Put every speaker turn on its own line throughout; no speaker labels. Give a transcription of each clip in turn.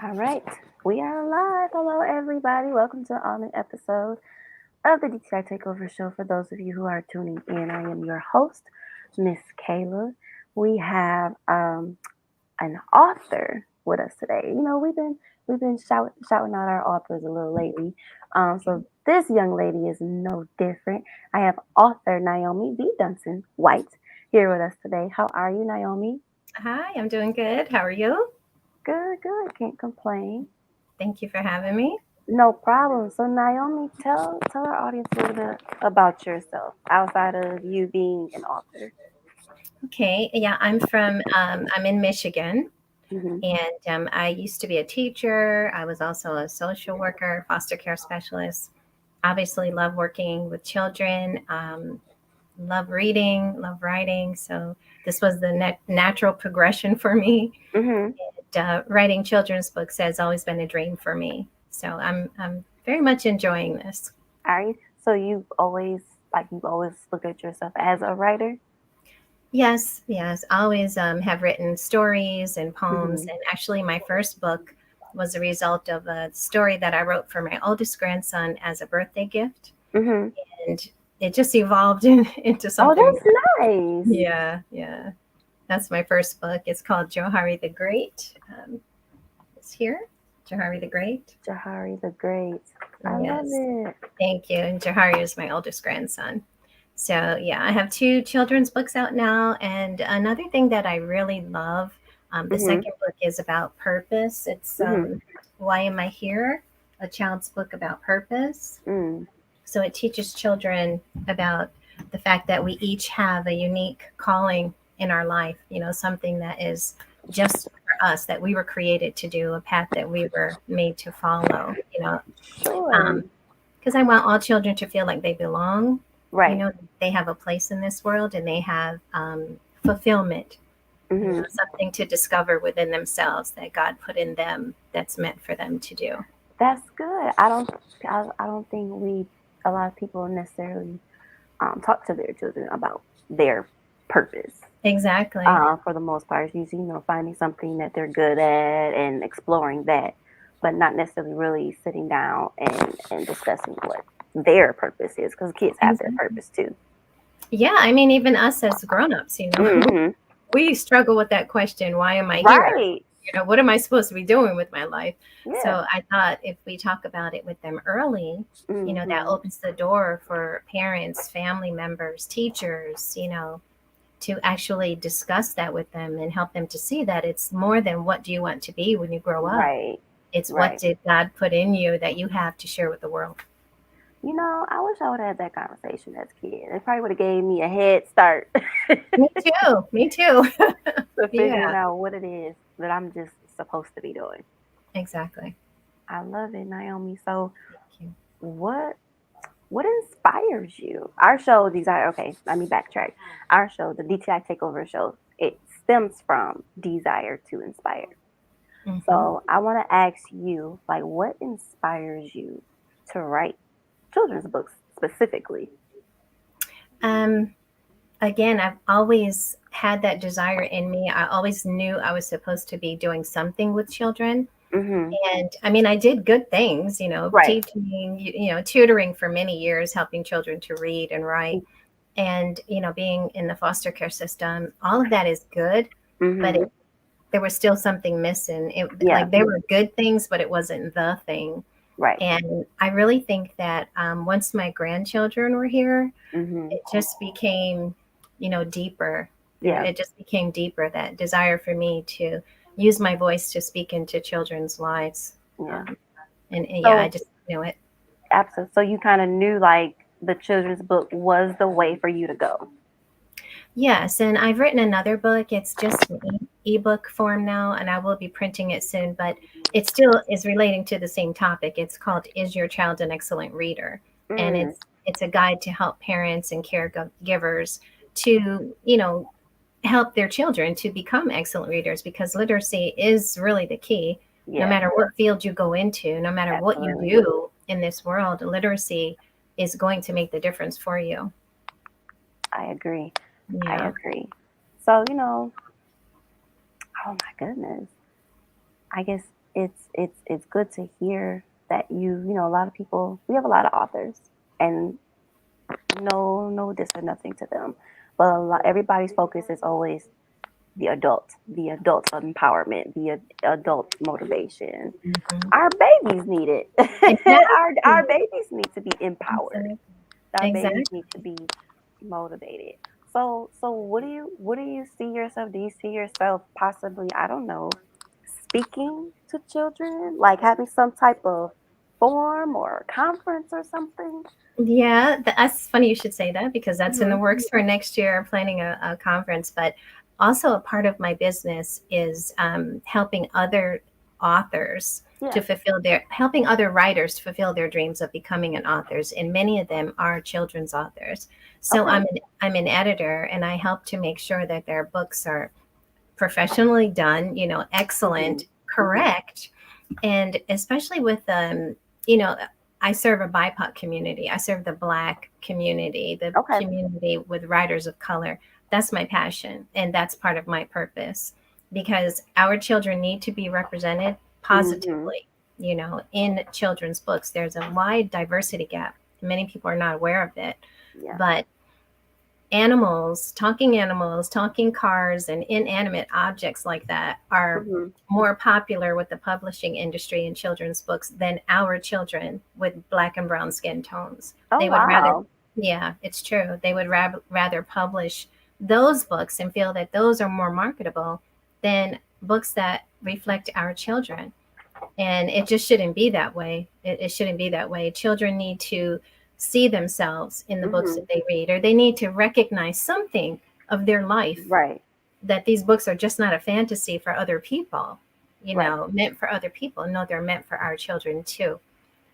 All right, we are live. Hello, everybody. Welcome to an episode of the DTI Takeover Show. For those of you who are tuning in, I am your host, Miss Kayla. We have an author with us today. We've been shouting out our authors a little lately. So this young lady is no different. I have author Naomi Dunsen-White here with us today. How are you, Naomi?
Hi, I'm doing good. How are you?
Good, good. Can't complain.
Thank you for having me.
No problem. So Naomi, tell our audience a little bit about yourself outside of you being an author.
Okay, yeah, I'm in Michigan,
Hmm.
and I used to be a teacher. I was also a social worker, foster care specialist. Obviously, love working with children, love reading, love writing. So this was the natural progression for me.
Hmm.
Writing children's books has always been a dream for me. So I'm very much enjoying this.
Are you? So you've always looked at yourself as a writer.
Yes, yes. I always have written stories and poems.
Hmm.
And actually, my first book was a result of a story that I wrote for my oldest grandson as a birthday gift.
Hmm.
And it just evolved into
Oh,
something more.
that's nice.
Yeah, yeah. That's my first book. It's called Johari the Great. It's here, Johari the Great.
Jahari the Great. I love
Yes,
it.
thank you. And Johari is my oldest grandson. So, yeah, I have two children's books out now. And another thing that I really love, the
Hmm.
second book is about purpose. It's
Hmm.
Why Am I Here? A child's book about purpose.
Mm.
So, it teaches children about the fact that we each have a unique calling in our life, something that is just for us, that we were created to do, a path that we were made to follow.
Sure.
Because I want all children to feel like they belong. You
Right.
know, they have a place in this world and they have fulfillment,
Hmm.
something to discover within themselves that God put in them that's meant for them to do.
That's good. I don't think a lot of people necessarily talk to their children about their purpose.
Exactly.
For the most part, it's usually finding something that they're good at and exploring that, but not necessarily really sitting down and discussing what their purpose is, because kids have their
Exactly.
purpose too.
Yeah, I mean, even us as grown-ups,
Hmm.
we struggle with that question, why am I here?
Right.
What am I supposed to be doing with my life?
Yeah.
So I thought if we talk about it with them early, that
Hmm.
opens the door for parents, family members, teachers, to actually discuss that with them and help them to see that it's more than what do you want to be when you grow up.
Right.
It's what
Right.
did God put in you that you have to share with the world.
I wish I would have had that conversation as a kid. It probably would have gave me a head start
Me too. Me too.
to figuring
Yeah,
out what it is that I'm just supposed to be doing.
exactly.
I love it, Naomi. So,
Thank you.
what what inspires you? Our show, Desire. Okay, let me backtrack. Our show, the DTI Takeover Show, it stems from desire to inspire.
Hmm.
So, I want to ask you, like, what inspires you to write children's books specifically?
Um, Again, I've always had that desire in me. I always knew I was supposed to be doing something with children.
Hmm.
And I mean, I did good things,
Right.
teaching, tutoring for many years, helping children to read and write. And, being in the foster care system, all of that is good, but
Hmm.
there was still something missing.
Yeah.
Like there were good things, but it wasn't the thing.
Right.
And I really think that once my grandchildren were here,
Hmm.
it just became, deeper.
Yeah.
It just became deeper, that desire for me to use my voice to speak into children's lives.
Yeah.
Um, and yeah, I
So,
just knew it.
absolutely. So you kind of knew like the children's book was the way for you to go.
Yes, and I've written another book. It's just an ebook form now, and I will be printing it soon, but it still is relating to the same topic. It's called Is Your Child an Excellent Reader? And
Mm.
it's a guide to help parents and caregivers to, help their children to become excellent readers, because literacy is really the key. No
Yeah.
matter what field you go into, no matter what you
Absolutely.
do in this world, literacy is going to make the difference for you.
I agree. I
Yeah.
agree. So, oh my goodness. I guess it's good to hear that a lot of people, we have a lot of authors, and no this or nothing to them, but everybody's focus is always the adult empowerment, adult motivation.
Mhm.
Our babies need it. our
Exactly.
babies need to be empowered.
Exactly.
Our babies need to
Exactly.
be motivated. So what do you see yourself? Do you see yourself possibly, I don't know, speaking to children, like having some type of forum or conference or something?
Yeah, that's funny you should say that because that's in the
Hmm.
works for next year, planning a conference. But also, a part of my business is helping other authors
Yeah.
helping other writers fulfill their dreams of becoming an authors. And many of them are children's authors. So
Okay.
I'm an editor and I help to make sure that their books are professionally done,
Hmm.
excellent,
Hmm.
correct, and especially with you know I serve a BIPOC community. I serve the Black community, the
Okay.
community with writers of color. That's my passion, and that's part of my purpose because our children need to be represented
Hmm.
positively. In children's books, there's a wide diversity gap. Many people are not aware of it,
Yeah.
but animals, talking cars, and inanimate objects like that are
Hmm.
more popular with the publishing industry in children's books than our children with black and brown skin tones.
Oh,
They would rather,
wow.
yeah, it's true. They would rather publish those books and feel that those are more marketable than books that reflect our children. And it just shouldn't be that way. It shouldn't be that way. Children need to see themselves in the books
Hmm.
that they read, or they need to recognize something of their life,
Right.
that these books are just not a fantasy for other people,
Right.
meant for other people. No, they're meant for our children too.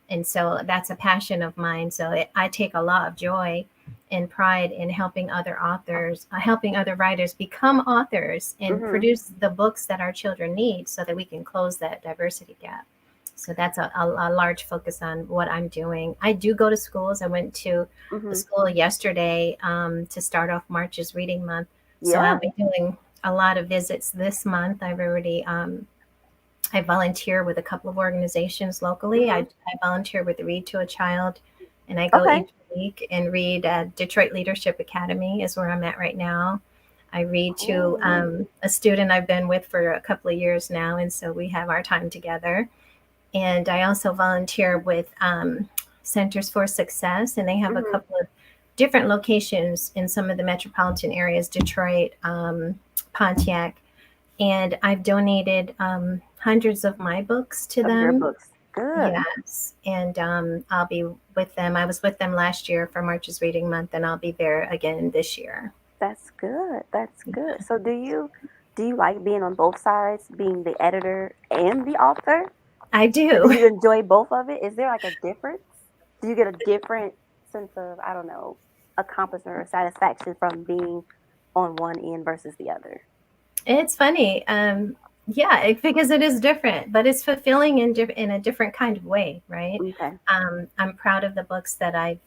And so that's a passion of mine. So I take a lot of joy and pride in helping other authors, helping other writers become authors and
Hmm.
produce the books that our children need so that we can close that diversity gap. So that's a large focus on what I'm doing. I do go to schools. I went to a
Hmm.
school yesterday to start off March's Reading Month. So I'll
Yeah.
be doing a lot of visits this month. I volunteer with a couple of organizations locally. I,
Hmm.
I volunteer with Read to a Child, and I go
Okay.
each week and read Detroit Leadership Academy is where I'm at right now. I read to
Cool.
a student I've been with for a couple of years now, and so we have our time together. And I also volunteer with Centers for Success, and they have a
Hmm.
couple of different locations in some of the metropolitan areas, Detroit, Pontiac, and I've donated hundreds of my books to
Of your
them.
books. Good.
Yes, and I'll be with them. I was with them last year for March's Reading Month, and I'll be there again this year.
That's good. That's
Yeah,
good. So do you like being on both sides, being the editor and the author?
I
Do
do.
you enjoy both of it? Is there like a difference? Do you get a different sense of, I don't know, accomplishment or satisfaction from being on one end versus the other?
It's funny. Yeah, because it is different, but it's fulfilling in a different kind of way, right?
Okay.
I'm proud of the books that I've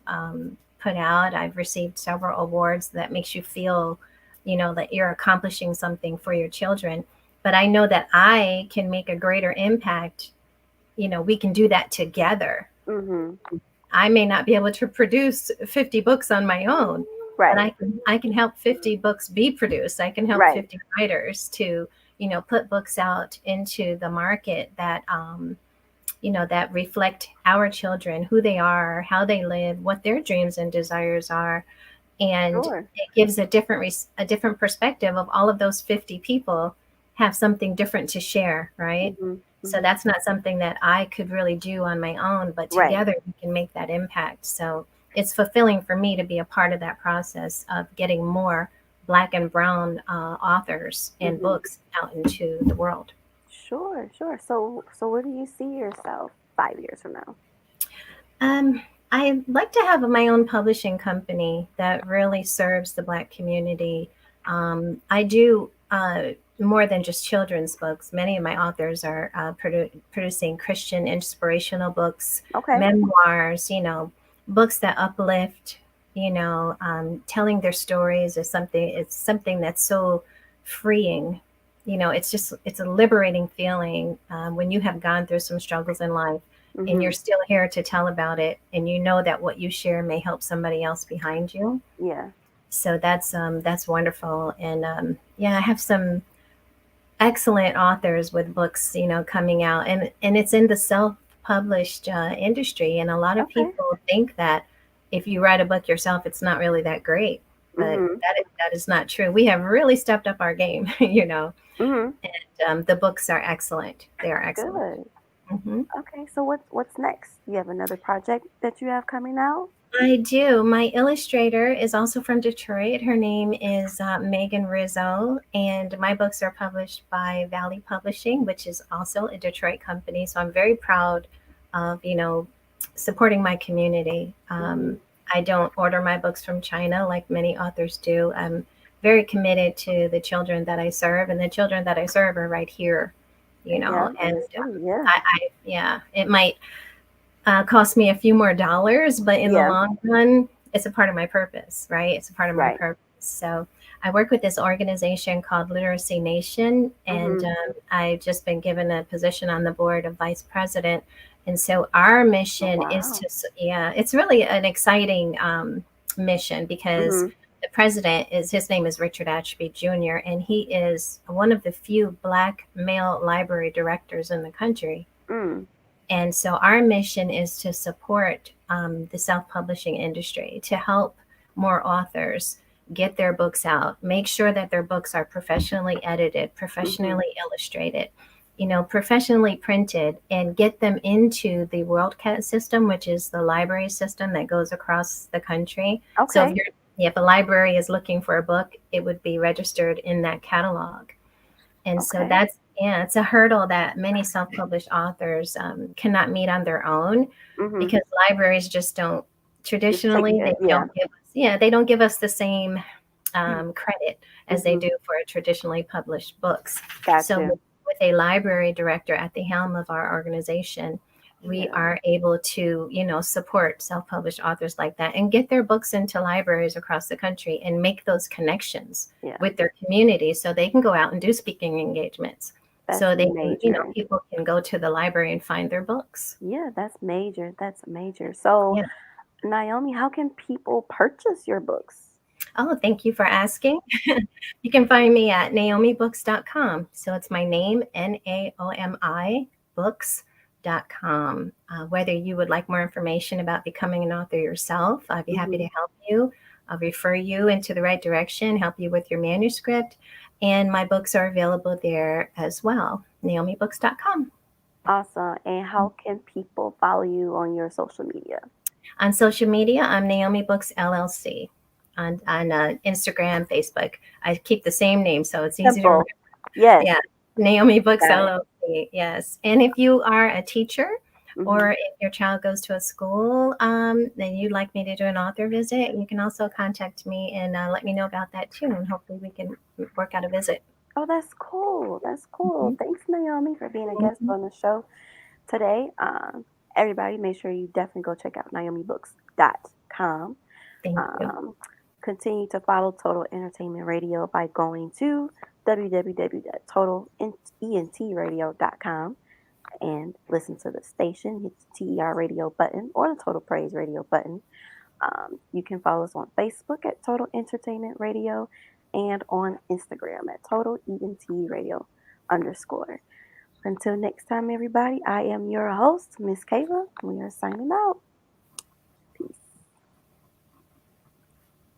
put out. I've received several awards that makes you feel, that you're accomplishing something for your children. But I know that I can make a greater impact. We can do that together.
Mhm.
I may not be able to produce 50 books on my own, but
Right.
I can help 50 books be produced. I can help
Right.
50 writers to, put books out into the market that that reflect our children, who they are, how they live, what their dreams and desires are, and
Sure.
it gives a different perspective of all of those 50 people have something different to share, right?
Mhm.
So
Mhm.
that's not something that I could really do on my own, but
Right.
together we can make that impact. So it's fulfilling for me to be a part of that process of getting more black and brown authors and
Mhm.
books out into the world.
Sure. Sure. So where do you see yourself 5 years from now?
Um, I like to have my own publishing company that really serves the Black community. I do more than just children's books. Many of my authors are producing Christian inspirational books,
Okay.
memoirs, books that uplift. Telling their stories is something. It's something that's so freeing. it's a liberating feeling when you have gone through some struggles in life and you're
Mhm.
still here to tell about it, and you know that what you share may help somebody else behind you.
Yeah.
So that's wonderful. And yeah, I have some excellent authors with books, coming out, and it's in the self-published industry. And a lot of
Okay.
people think that if you write a book yourself, it's not really that great, but
Mhm.
that is not true. We have really stepped up our game,
Mhm.
and the books are excellent. They are excellent.
Good.
Hmm.
Okay. So what's next? You have another project that you have coming out?
I do. My illustrator is also from Detroit. Her name is Megan Rizzo, and my books are published by Valley Publishing, which is also a Detroit company. So I'm very proud of, supporting my community.
Mhm.
I don't order my books from China like many authors do. I'm very committed to the children that I serve, and the children that I serve are right here,
Yeah,
and
in the city. Yeah.
yeah, it might cost me a few more dollars, but in the
Yeah.
long run, it's a part of my purpose, right? It's a part of my
Right.
purpose. So I work with this organization called Literacy Nation, and
Mhm.
I've just been given a position on the board of vice president. And so our
Oh,
mission is
wow.
to, yeah, it's really an exciting mission because
Mhm.
the president his name is Richard Ashby Jr., and he is one of the few Black male library directors in the country.
Mm.
And so our mission is to support the self publishing industry, to help more authors get their books out, make sure that their books are professionally edited,
Mhm.
professionally illustrated, professionally printed, and get them into the WorldCat system, which is the library system that goes across the country. So
Okay.
if a library is looking for a book, it would be registered in that catalog. And so
Okay.
yeah, it's a hurdle that many self-published authors cannot meet on their own,
Mhm.
because libraries just don't
Just take
traditionally,
it. Yeah.
they don't give us the same credit as they
Mhm.
do for traditionally published books.
Got
So
you.
with a library director at the helm of our organization, we
Yeah.
are able to, support self-published authors like that and get their books into libraries across the country and make those connections
Yeah.
with their community so they can go out and do speaking engagements.
That's
So they can,
major.
people can go to the library and find their books.
Yeah, that's major. That's major. So,
Yeah.
Naomi, how can people purchase your books?
Oh, thank you for asking. You can find me at naomibooks.com. So it's my name, Naomi books.com. Whether you would like more information about becoming an author yourself, I'd be happy to
Mhm.
help you. I'll refer you into the right direction, help you with your manuscript. And my books are available there as well, naomibooks.com.
Awesome. And how can people follow you on your social media?
On social media, I'm Naomi Books LLC. On Instagram, Facebook, I keep the same name, so it's easy to remember.
Simple. Yes.
Yeah, Naomi Books
Got it.
LLC. Yes, and if you are a teacher,
Mhm.
or if your child goes to a school, then you'd like me to do an author visit, you can also contact me and let me know about that too, and hopefully we can work out a visit.
Oh, that's cool. That's cool.
Hmm.
Thanks, Naomi, for being a guest
Hmm.
on the show today. Everybody, make sure you definitely go check out naomibooks.com.
Thank you.
Um, Continue to follow Total Entertainment Radio by going to www.totalentradio.com and listen to the station. Hit the TER radio button or the Total Praise radio button. You can follow us on Facebook at Total Entertainment Radio and on Instagram at Total ENT Radio _. Until next time, everybody, I am your host, Miss Kayla. We are signing out.